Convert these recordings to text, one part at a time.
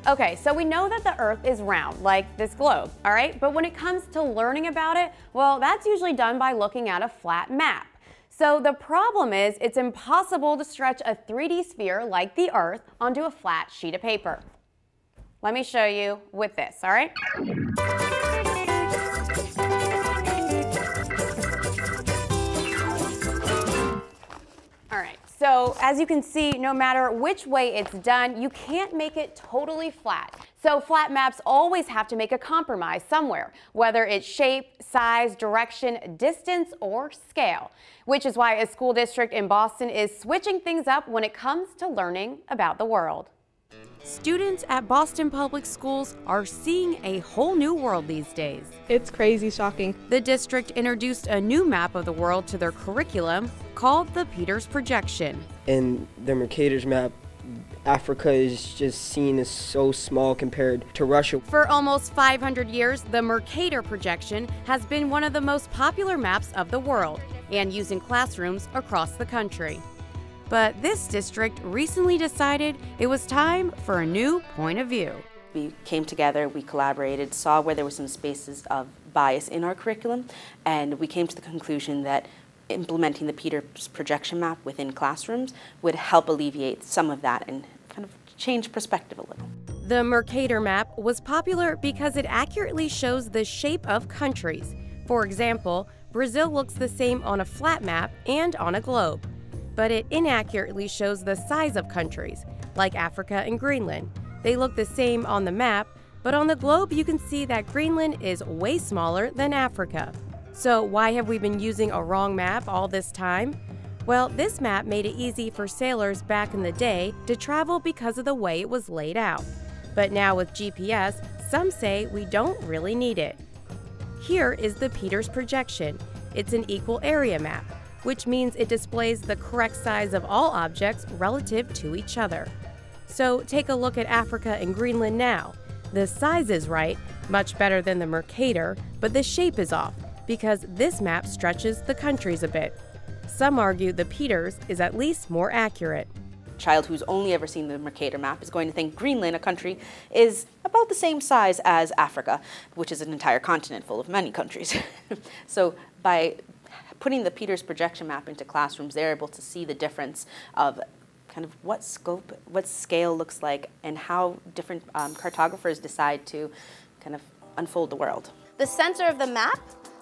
Okay, so we know that the Earth is round, like this globe, all right? But when it comes to learning about it, well, that's usually done by looking at a flat map. So the problem is it's impossible to stretch a 3D sphere like the Earth onto a flat sheet of paper. Let me show you with this, all right? All right, so as you can see, no matter which way it's done, you can't make it totally flat. So flat maps always have to make a compromise somewhere, whether it's shape, size, direction, distance, or scale, which is why a school district in Boston is switching things up when it comes to learning about the world. Students at Boston Public Schools are seeing a whole new world these days. It's crazy shocking. The district introduced a new map of the world to their curriculum called the Peters Projection. In the Mercator's map, Africa is just seen as so small compared to Russia. For almost 500 years, the Mercator projection has been one of the most popular maps of the world and used in classrooms across the country. But this district recently decided it was time for a new point of view. We came together, we collaborated, saw where there were some spaces of bias in our curriculum, and we came to the conclusion that implementing the Peters projection map within classrooms would help alleviate some of that and kind of change perspective a little. The Mercator map was popular because it accurately shows the shape of countries. For example, Brazil looks the same on a flat map and on a globe, but it inaccurately shows the size of countries, like Africa and Greenland. They look the same on the map, but on the globe you can see that Greenland is way smaller than Africa. So why have we been using a wrong map all this time? Well, this map made it easy for sailors back in the day to travel because of the way it was laid out. But now with GPS, some say we don't really need it. Here is the Peters projection. It's an equal area map, which means it displays the correct size of all objects relative to each other. So take a look at Africa and Greenland now. The size is right, much better than the Mercator, but the shape is off because this map stretches the countries a bit. Some argue the Peters is at least more accurate. A child who's only ever seen the Mercator map is going to think Greenland, a country, is about the same size as Africa, which is an entire continent full of many countries. So by putting the Peters projection map into classrooms, they're able to see the difference of kind of what scope, what scale looks like, and how different cartographers decide to kind of unfold the world. The center of the map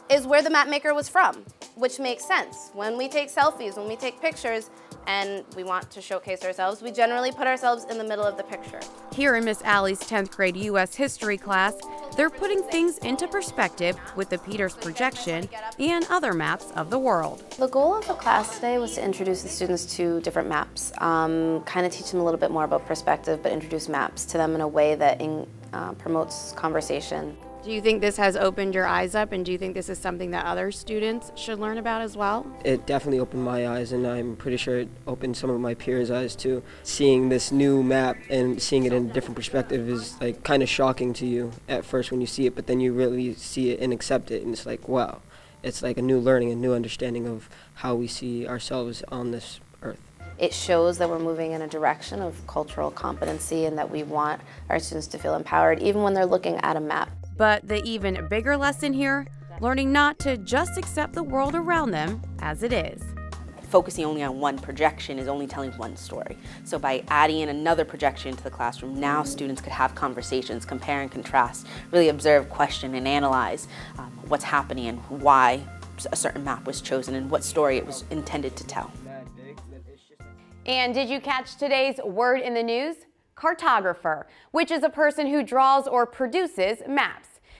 is where the map maker was from, which makes sense. When we take selfies, when we take pictures, and we want to showcase ourselves, we generally put ourselves in the middle of the picture. Here in Miss Allie's 10th grade U.S. history class, they're putting things into perspective with the Peters projection and other maps of the world. The goal of the class today was to introduce the students to different maps, kind of teach them a little bit more about perspective, but introduce maps to them in a way that promotes conversation. Do you think this has opened your eyes up, and do you think this is something that other students should learn about as well? It definitely opened my eyes, and I'm pretty sure it opened some of my peers' eyes too. Seeing this new map and seeing it in a different perspective is like kind of shocking to you at first when you see it, but then you really see it and accept it, and it's like, wow. It's like a new learning, a new understanding of how we see ourselves on this earth. It shows that we're moving in a direction of cultural competency and that we want our students to feel empowered even when they're looking at a map. But the even bigger lesson here, learning not to just accept the world around them as it is. Focusing only on one projection is only telling one story. So by adding in another projection to the classroom, now students could have conversations, compare and contrast, really observe, question, and analyze what's happening and why a certain map was chosen and what story it was intended to tell. And did you catch today's word in the news? Cartographer, which is a person who draws or produces maps.